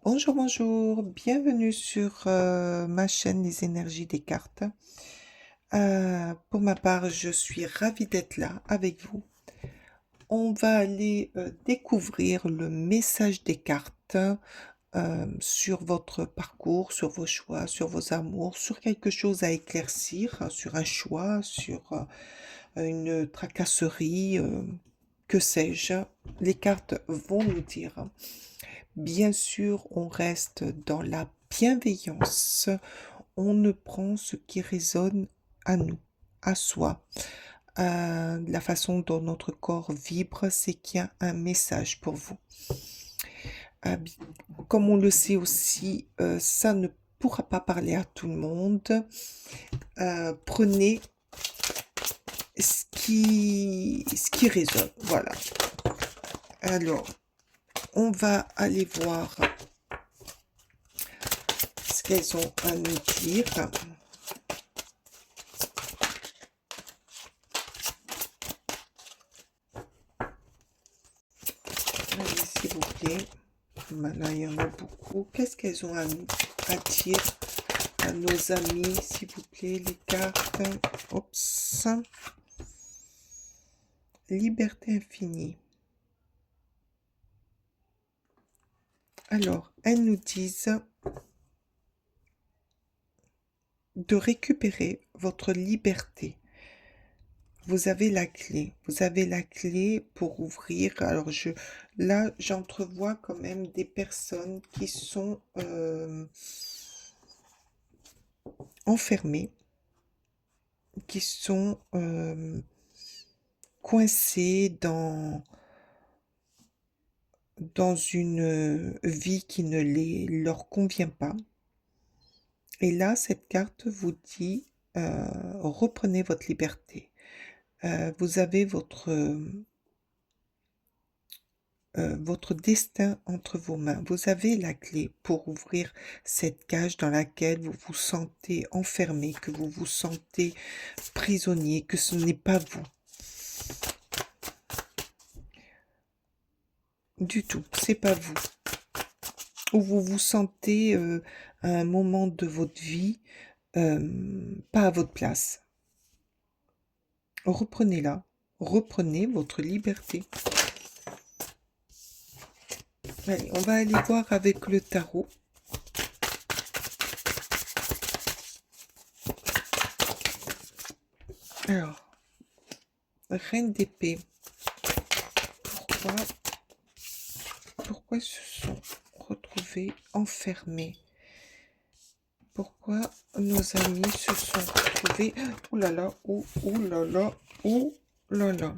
Bonjour, bonjour, bienvenue sur ma chaîne Les énergies des cartes. Pour ma part, je suis ravie d'être là avec vous. On va aller découvrir le message des cartes sur votre parcours, sur vos choix, sur vos amours, sur quelque chose à éclaircir, sur un choix, sur une tracasserie, que sais-je. Les cartes vont nous dire. Bien sûr, on reste dans la bienveillance. On ne prend ce qui résonne à nous, à soi. La façon dont notre corps vibre, c'est qu'il y a un message pour vous. Euh, bi- Comme on le sait aussi, ça ne pourra pas parler à tout le monde. Prenez ce qui résonne. Voilà. Alors, on va aller voir ce qu'elles ont à nous dire. Allez, s'il vous plaît. Là, il y en a beaucoup. Qu'est-ce qu'elles ont à nous à dire à nos amis, s'il vous plaît, les cartes? Oups. Liberté infinie. Alors, elles nous disent de récupérer votre liberté. Vous avez la clé. Vous avez la clé pour ouvrir. Alors, là, j'entrevois quand même des personnes qui sont enfermées, qui sont coincées dans une vie qui ne leur convient pas. Et là, cette carte vous dit, reprenez votre liberté. Vous avez votre destin entre vos mains. Vous avez la clé pour ouvrir cette cage dans laquelle vous vous sentez enfermé, que vous vous sentez prisonnier, que ce n'est pas vous. Du tout, c'est pas vous. Ou vous vous sentez à un moment de votre vie pas à votre place. Reprenez-la. Reprenez votre liberté. Allez, on va aller voir avec le tarot. Alors, Reine d'épée. Pourquoi ils se sont retrouvés enfermés? Pourquoi nos amis se sont retrouvés... Ouh là là, ouh là là, ouh là là.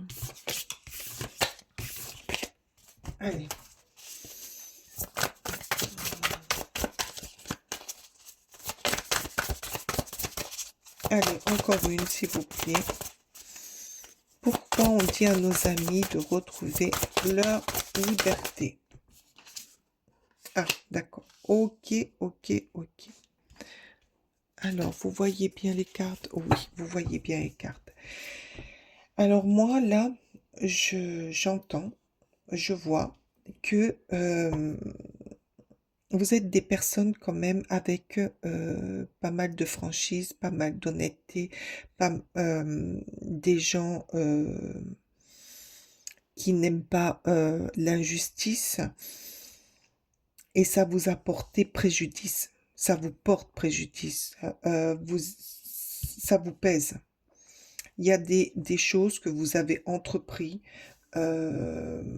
Allez. Allez, encore une, s'il vous plaît. Pourquoi on dit à nos amis de retrouver leur liberté? Ah, d'accord. Ok, ok, ok. Alors, vous voyez bien les cartes? Oui, vous voyez bien les cartes. Alors moi, là, j'entends, je vois que vous êtes des personnes quand même avec pas mal de franchise, pas mal d'honnêteté, des gens qui n'aiment pas l'injustice et ça vous a porté préjudice. Ça vous porte préjudice. Ça vous pèse. Il y a des choses que vous avez entrepris, euh,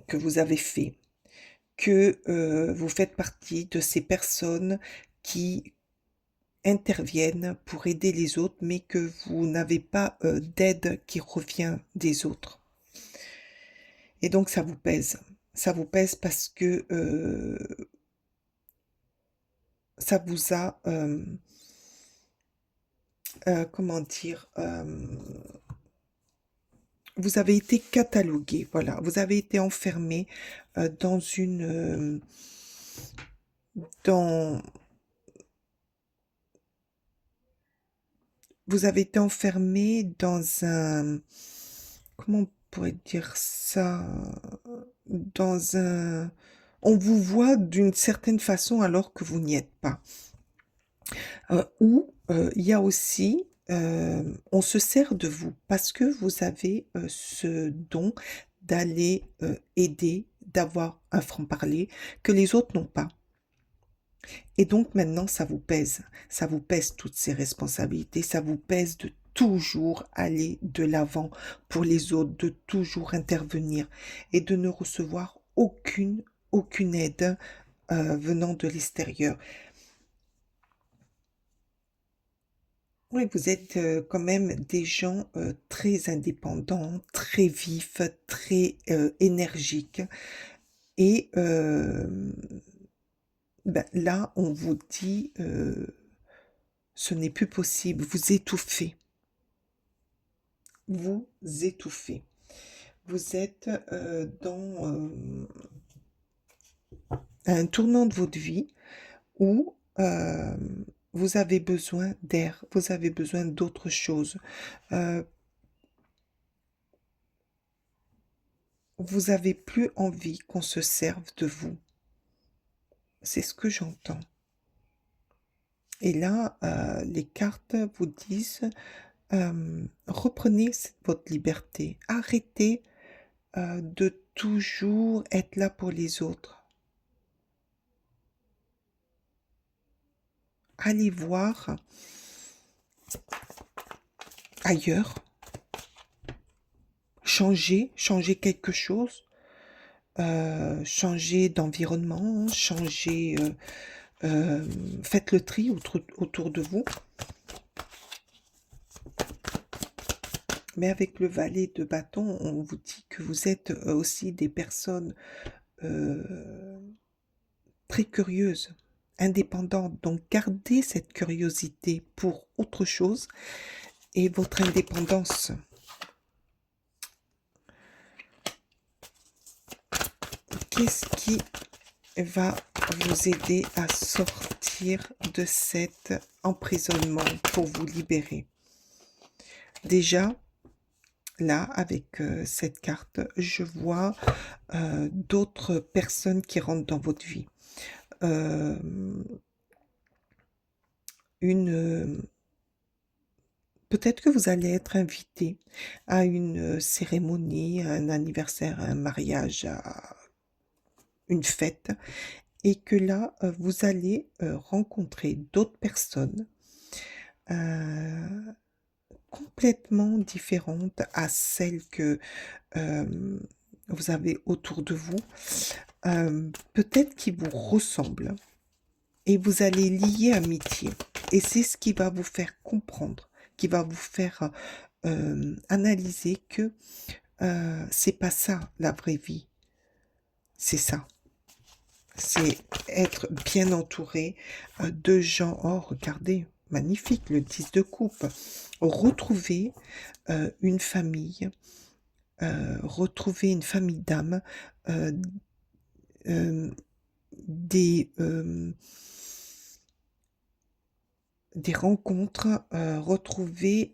que vous avez fait, que vous faites partie de ces personnes qui interviennent pour aider les autres, mais que vous n'avez pas d'aide qui revient des autres. Et donc ça vous pèse. Ça vous pèse parce que ça vous a, comment dire, vous avez été catalogué, voilà, vous avez été enfermé dans dans, vous avez été enfermé dans un, comment on pourrait dire ça, dans un... On vous voit d'une certaine façon alors que vous n'y êtes pas. Ou il y a aussi, on se sert de vous parce que vous avez ce don d'aller aider, d'avoir un franc-parler que les autres n'ont pas. Et donc maintenant, ça vous pèse toutes ces responsabilités, ça vous pèse de toujours aller de l'avant pour les autres, de toujours intervenir et de ne recevoir aucune aide venant de l'extérieur. Oui, vous êtes quand même des gens très indépendants, très vifs, très énergiques. Et ben, là, on vous dit, ce n'est plus possible, vous étouffez. Vous étouffez. Vous êtes dans un tournant de votre vie où vous avez besoin d'air, vous avez besoin d'autre chose. Vous avez plus envie qu'on se serve de vous. C'est ce que j'entends. Et là, les cartes vous disent, reprenez votre liberté. Arrêtez de toujours être là pour les autres. Allez voir ailleurs. Changez quelque chose. Changez d'environnement, faites le tri autour de vous. Mais avec le valet de bâton, on vous dit que vous êtes aussi des personnes très curieuses, indépendantes. Donc gardez cette curiosité pour autre chose et votre indépendance. Qu'est-ce qui va vous aider à sortir de cet emprisonnement pour vous libérer? Déjà, là, avec cette carte, je vois d'autres personnes qui rentrent dans votre vie. Peut-être que vous allez être invité à une cérémonie, à un anniversaire, à un mariage, à une fête, et que là, vous allez rencontrer d'autres personnes complètement différentes à celles que vous avez autour de vous, peut-être qui vous ressemblent, et vous allez lier amitié. Et c'est ce qui va vous faire comprendre, qui va vous faire analyser que c'est pas ça la vraie vie. C'est ça. C'est être bien entouré de gens. Oh, regardez, magnifique, le 10 de coupe. Retrouver une famille, retrouver une famille d'âmes, des rencontres, retrouver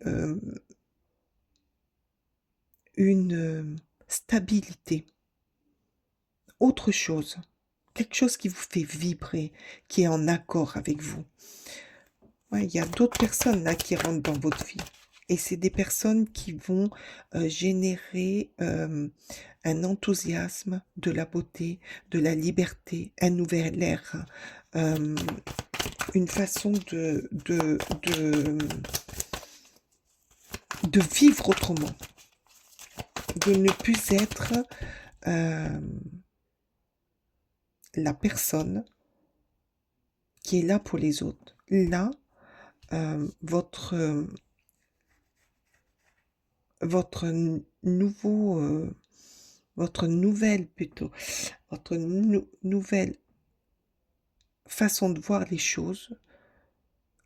une stabilité, autre chose, quelque chose qui vous fait vibrer, qui est en accord avec vous. Ouais, il y a d'autres personnes là qui rentrent dans votre vie. Et c'est des personnes qui vont générer un enthousiasme, de la beauté, de la liberté, un nouvel air, une façon de vivre autrement, de ne plus être la personne qui est là pour les autres. Là, votre nouvelle façon de voir les choses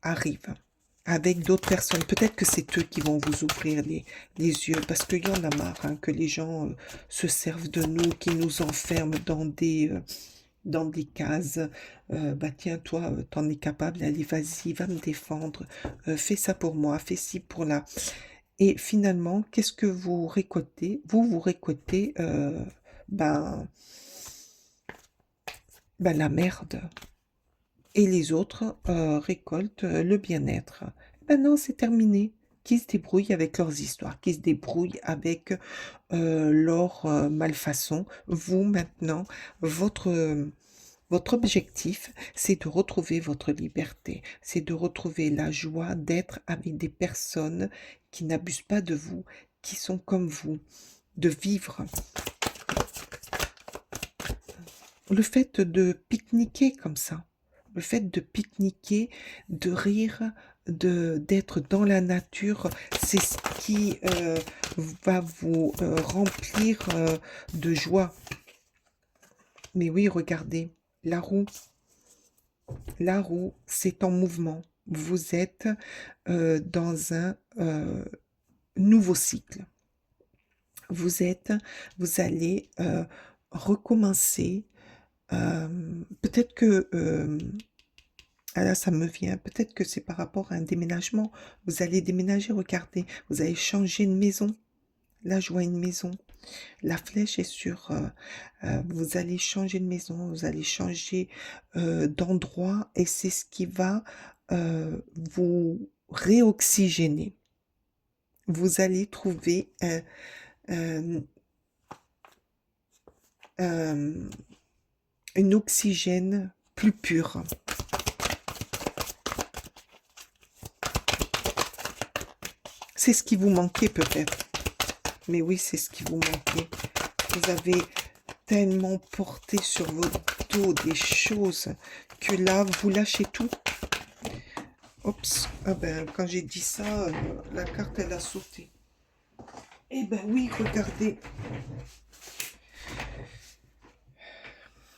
arrive avec d'autres personnes. Peut-être que c'est eux qui vont vous ouvrir les yeux, parce qu'il y en a marre hein, que les gens se servent de nous, qui nous enferment dans des cases. Bah tiens, toi, t'en es capable, allez, vas-y, va me défendre, fais ça pour moi, fais ci pour là. Et finalement, qu'est-ce que vous récoltez? Vous récoltez ben, la merde. Et les autres récoltent le bien-être. Maintenant, c'est terminé. Qui se débrouillent avec leurs histoires, qui se débrouillent avec leurs malfaçons. Vous, maintenant, votre objectif, c'est de retrouver votre liberté, c'est de retrouver la joie d'être avec des personnes qui n'abusent pas de vous, qui sont comme vous, de vivre. Le fait de pique-niquer comme ça, le fait de pique-niquer, de rire, d'être dans la nature, c'est ce qui va vous remplir de joie. Mais oui, regardez, la roue, c'est en mouvement. Vous êtes dans un nouveau cycle. Vous allez recommencer. Peut-être que, ah là, ça me vient, peut-être que c'est par rapport à un déménagement. Vous allez déménager, regardez, vous allez changer de maison. Là, je vois une maison. La flèche est sur, vous allez changer de maison, vous allez changer d'endroit et c'est ce qui va vous réoxygéner. Vous allez trouver un, un oxygène plus pur. C'est ce qui vous manquait peut-être. Mais oui, c'est ce qui vous manquait. Vous avez tellement porté sur votre dos des choses que là, vous lâchez tout. Oups, ah ben, quand j'ai dit ça, la carte, elle a sauté. Eh ben oui, regardez.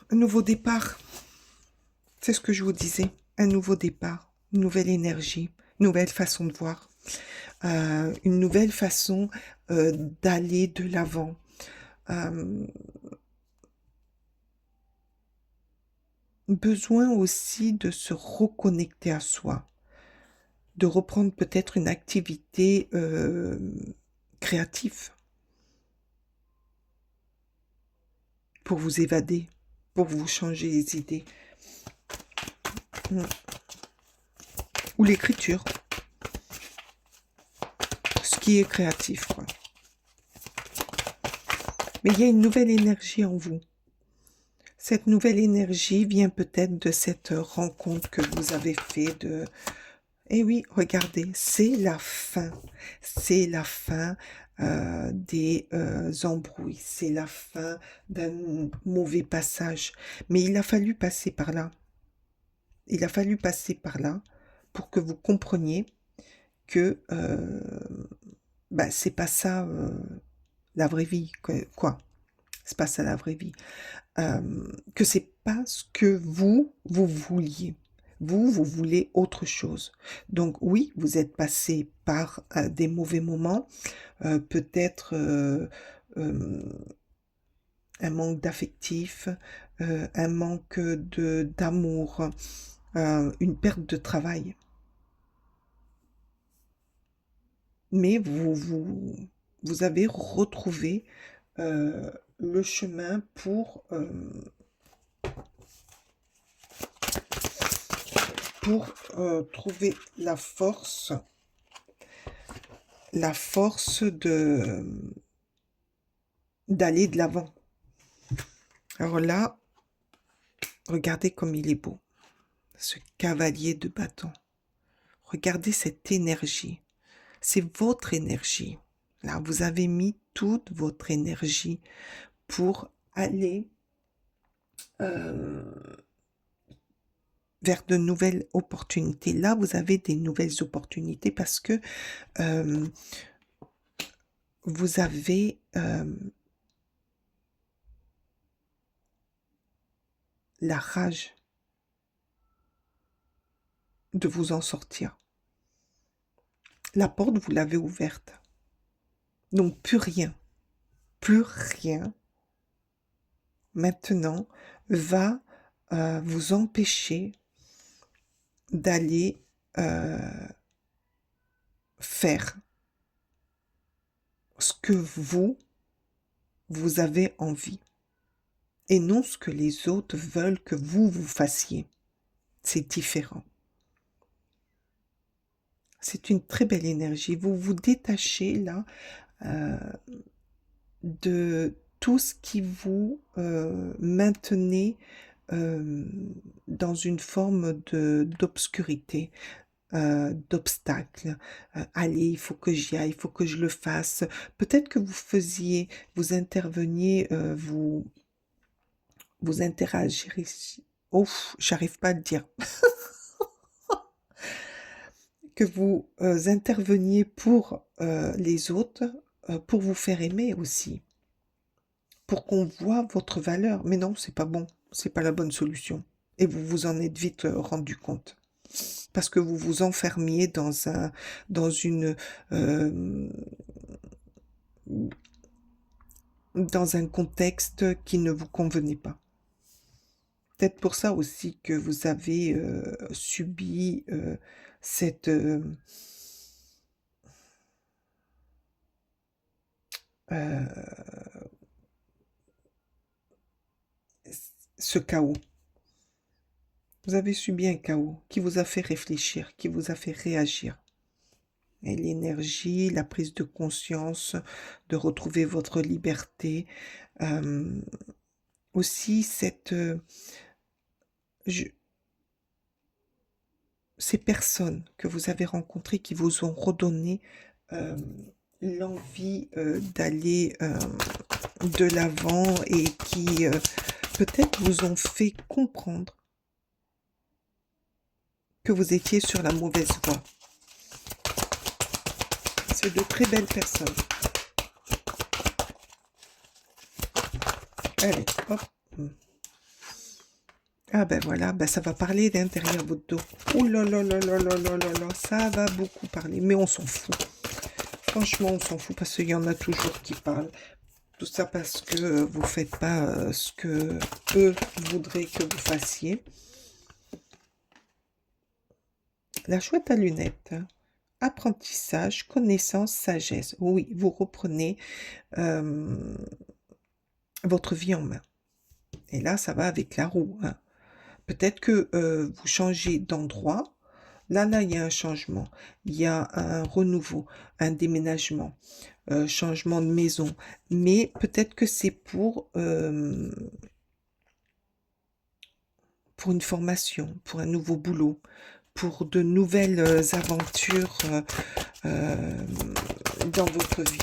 Un nouveau départ. C'est ce que je vous disais. Un nouveau départ, une nouvelle énergie, une nouvelle façon de voir, une nouvelle façon d'aller de l'avant. Besoin aussi de se reconnecter à soi, de reprendre peut-être une activité créative pour vous évader, pour vous changer les idées. Ou l'écriture. Ce qui est créatif, quoi. Mais il y a une nouvelle énergie en vous. Cette nouvelle énergie vient peut-être de cette rencontre que vous avez faite de... Eh oui, regardez, c'est la fin. C'est la fin des embrouilles. C'est la fin d'un mauvais passage. Mais il a fallu passer par là. Il a fallu passer par là pour que vous compreniez que c'est pas ça la vraie vie, quoi. C'est pas ça la vraie vie. Que c'est pas ce que vous vouliez. Vous voulez autre chose. Donc oui, vous êtes passé par des mauvais moments, peut-être un manque d'affectif, un manque d'amour, une perte de travail. Mais vous avez retrouvé le chemin pour trouver la force d'aller de l'avant. Alors là, regardez comme il est beau, ce cavalier de bâton. Regardez cette énergie. C'est votre énergie. Là, vous avez mis toute votre énergie pour aller vers de nouvelles opportunités. Là, vous avez des nouvelles opportunités parce que vous avez la rage de vous en sortir. La porte, vous l'avez ouverte. Donc, plus rien maintenant va vous empêcher d'aller faire ce que vous avez envie. et non ce que les autres veulent que vous fassiez. C'est différent. C'est une très belle énergie. Vous vous détachez là de tout ce qui vous maintenait dans une forme d'obscurité, d'obstacle. Allez, il faut que j'y aille, il faut que je le fasse. Peut-être que vous interveniez, vous interagirez. Ouf, j'arrive pas à le dire. Que vous interveniez pour les autres, pour vous faire aimer aussi, pour qu'on voit votre valeur. Mais non, c'est pas bon, c'est pas la bonne solution. Et vous vous en êtes vite rendu compte. Parce que vous vous enfermiez dans euh, dans un contexte qui ne vous convenait pas. Peut-être pour ça aussi que vous avez subi cette, euh, ce chaos. Vous avez subi un chaos qui vous a fait réfléchir, qui vous a fait réagir. Et l'énergie, la prise de conscience, de retrouver votre liberté, euh, aussi je- ces personnes que vous avez rencontrées qui vous ont redonné euh, l'envie d'aller de l'avant et qui peut-être vous ont fait comprendre que vous étiez sur la mauvaise voie. C'est de très belles personnes. Allez, hop. Ah ben voilà, ben ça va parler derrière votre dos. Ouh là là là là là là là là, ça va beaucoup parler, mais on s'en fout. Franchement, on s'en fout parce qu'il y en a toujours qui parlent. Tout ça parce que vous faites pas ce que eux voudraient que vous fassiez. La chouette à lunettes. Apprentissage, connaissance, sagesse. Oui, vous reprenez votre vie en main. Et là, ça va avec la roue. Hein. Peut-être que vous changez d'endroit. Là, il y a un changement. Il y a un renouveau, un déménagement, changement de maison. Mais peut-être que c'est pour une formation, pour un nouveau boulot, pour de nouvelles aventures dans votre vie.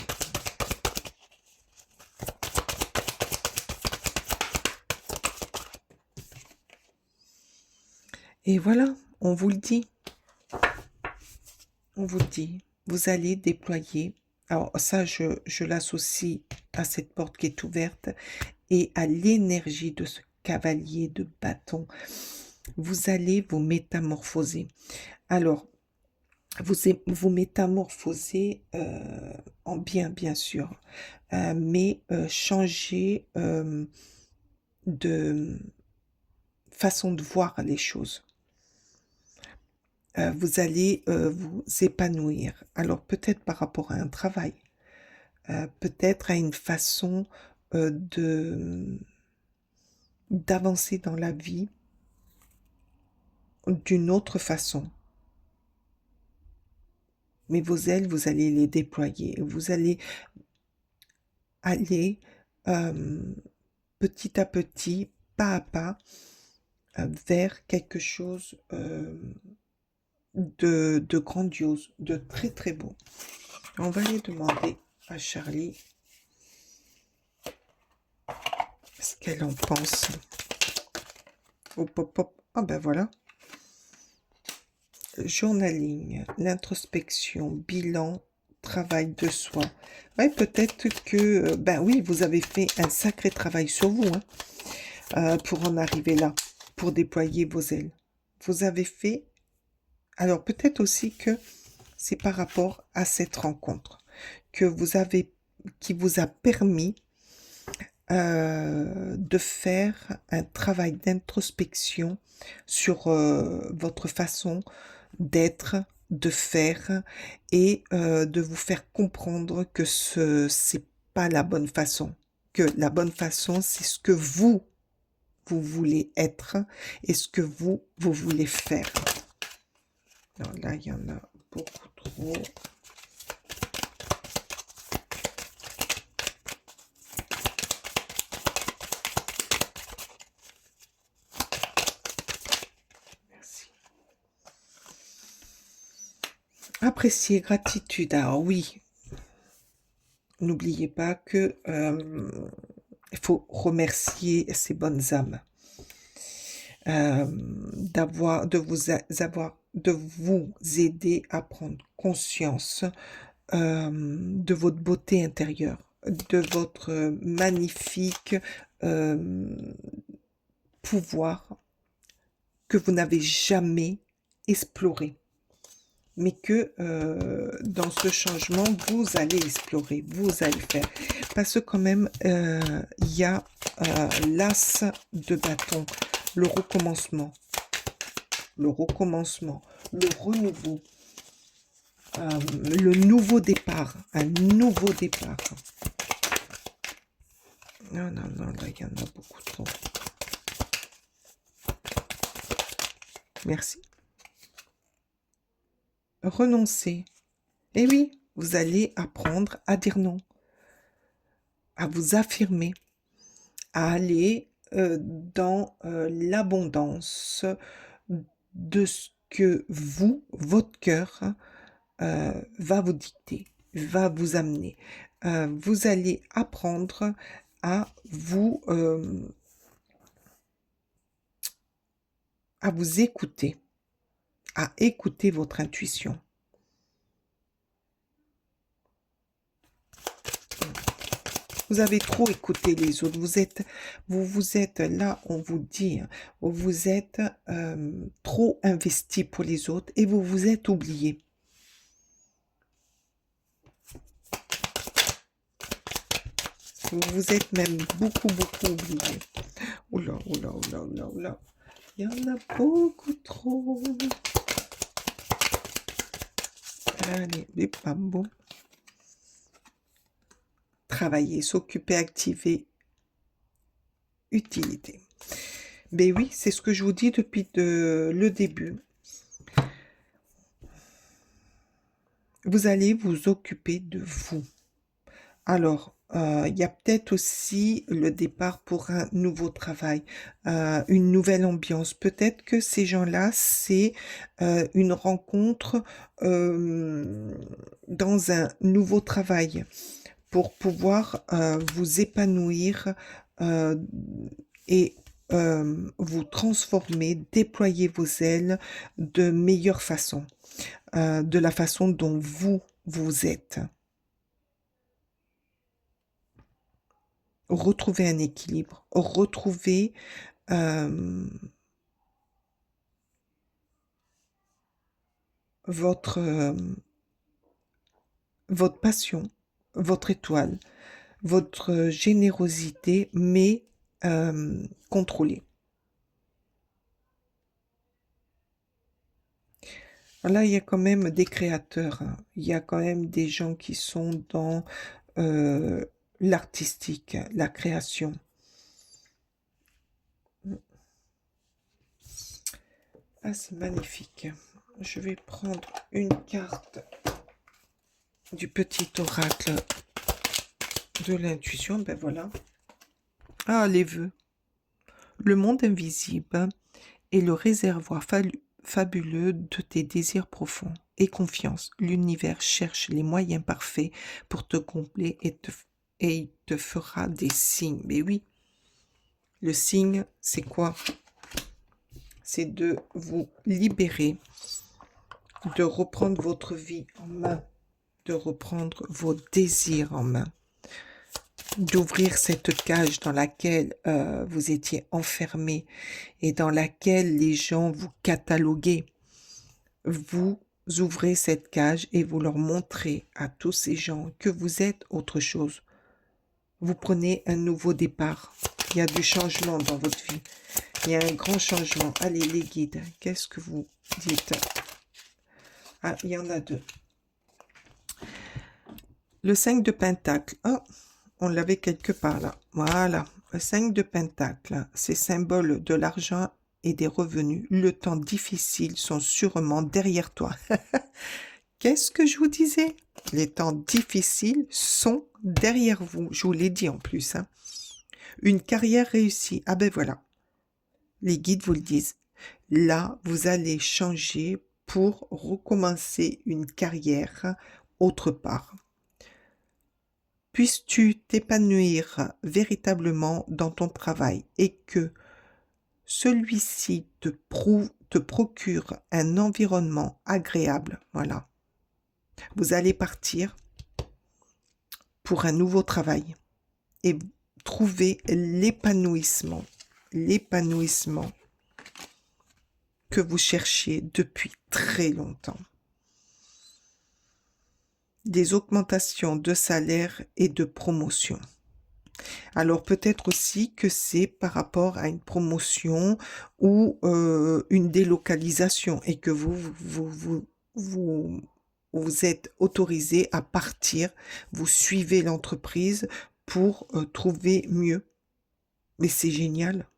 Et voilà, on vous le dit. On vous le dit. Vous allez déployer. Alors ça, je l'associe à cette porte qui est ouverte et à l'énergie de ce cavalier de bâton. Vous allez vous métamorphoser. Alors, vous métamorphosez en bien, bien sûr, mais changer de façon de voir les choses. Vous allez vous épanouir. Alors peut-être par rapport à un travail, peut-être à une façon d'avancer dans la vie d'une autre façon. Mais vos ailes, vous allez les déployer. Vous allez aller petit à petit, pas à pas, vers quelque chose de grandiose, de très très beau. On va aller demander à Charlie ce qu'elle en pense. Hop, hop, hop. Ah ben voilà. Journaling, l'introspection, bilan, travail de soi. Ouais, peut-être que, ben oui, vous avez fait un sacré travail sur vous pour en arriver là, pour déployer vos ailes. Vous avez fait. Alors peut-être aussi que c'est par rapport à cette rencontre qui vous a permis de faire un travail d'introspection sur votre façon d'être, de faire et de vous faire comprendre que c'est pas la bonne façon. Que la bonne façon, c'est ce que vous vous voulez être et ce que vous voulez faire. Non, là, il y en a beaucoup trop. Merci. Apprécier, gratitude. Alors oui, n'oubliez pas que il faut remercier ces bonnes âmes de vous aider à prendre conscience de votre beauté intérieure, de votre magnifique pouvoir que vous n'avez jamais exploré, mais que dans ce changement, vous allez explorer, vous allez faire. Parce que quand même, il y a l'as de bâton, le recommencement, le renouveau, le nouveau départ, un nouveau départ. Non, non, non, là, il y en a beaucoup trop. Merci. Renoncer. Eh oui, vous allez apprendre à dire non, à vous affirmer, à aller dans l'abondance de ce que vous, votre cœur, va vous dicter, va vous amener. Vous allez apprendre à vous écouter, à écouter votre intuition. Vous avez trop écouté les autres. Vous êtes là, on vous dit, vous êtes trop investi pour les autres et vous vous êtes oublié. Vous vous êtes même beaucoup oublié. Oula, oula, oula, oula, oula. Il y en a beaucoup trop. Allez, les bambous. Travailler, s'occuper, activer, utilité. Ben oui, c'est ce que je vous dis depuis le début. Vous allez vous occuper de vous. Alors, il y a peut-être aussi le départ pour un nouveau travail, une nouvelle ambiance. Peut-être que ces gens-là, c'est une rencontre dans un nouveau travail pour pouvoir vous épanouir et vous transformer, déployer vos ailes de meilleure façon, de la façon dont vous êtes. Retrouver un équilibre, retrouver votre passion, votre étoile, votre générosité, mais contrôlée. Là, il y a quand même des créateurs, hein. Il y a quand même des gens qui sont dans l'artistique, la création. Ah, c'est magnifique. Je vais prendre une carte du petit oracle de l'intuition. Ben voilà. Ah, les vœux. Le monde invisible est le réservoir fabuleux de tes désirs profonds. Et confiance, l'univers cherche les moyens parfaits pour te combler et il te fera des signes. Mais oui, le signe, c'est quoi? C'est de vous libérer, de reprendre votre vie en main, de reprendre vos désirs en main, d'ouvrir cette cage dans laquelle vous étiez enfermé et dans laquelle les gens vous cataloguaient. Vous ouvrez cette cage et vous leur montrez à tous ces gens que vous êtes autre chose. Vous prenez un nouveau départ. Il y a du changement dans votre vie. Il y a un grand changement. Allez, les guides, qu'est-ce que vous dites? Ah, il y en a deux. Le 5 de Pentacle. Oh, on l'avait quelque part là. Voilà. Le 5 de Pentacle, c'est symbole de l'argent et des revenus. Le temps difficile sont sûrement derrière toi. Qu'est-ce que je vous disais? Les temps difficiles sont derrière vous. Je vous l'ai dit en plus. Hein. Une carrière réussie. Ah ben voilà. Les guides vous le disent. Là, vous allez changer pour recommencer une carrière autre part. Puisses-tu t'épanouir véritablement dans ton travail et que celui-ci te procure un environnement agréable. Voilà. Vous allez partir pour un nouveau travail et trouver l'épanouissement que vous cherchiez depuis très longtemps. Des augmentations de salaire et de promotion. Alors peut-être aussi que c'est par rapport à une promotion ou une délocalisation et que vous êtes autorisé à partir, vous suivez l'entreprise pour trouver mieux. Mais c'est génial.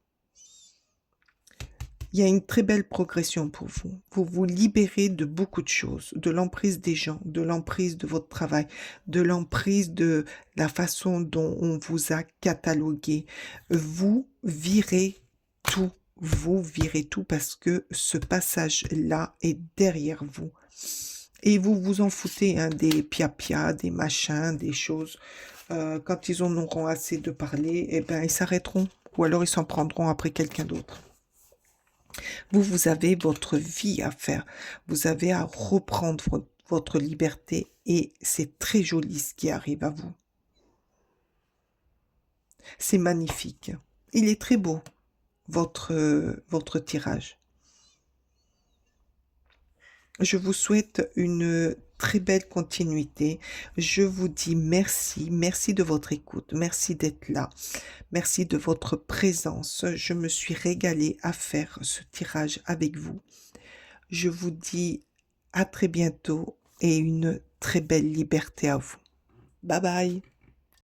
Il y a une très belle progression pour vous. Vous vous libérez de beaucoup de choses, de l'emprise des gens, de l'emprise de votre travail, de l'emprise de la façon dont on vous a catalogué. Vous virez tout. Vous virez tout parce que ce passage-là est derrière vous. Et vous vous en foutez hein, des pia-pia, des machins, des choses. Quand ils en auront assez de parler, eh ben, ils s'arrêteront. Ou alors ils s'en prendront après quelqu'un d'autre. Vous avez votre vie à faire. Vous avez à reprendre votre liberté et c'est très joli ce qui arrive à vous. C'est magnifique. Il est très beau, votre tirage. Je vous souhaite une très belle continuité. Je vous dis merci. Merci de votre écoute. Merci d'être là. Merci de votre présence. Je me suis régalée à faire ce tirage avec vous. Je vous dis à très bientôt et une très belle liberté à vous. Bye bye.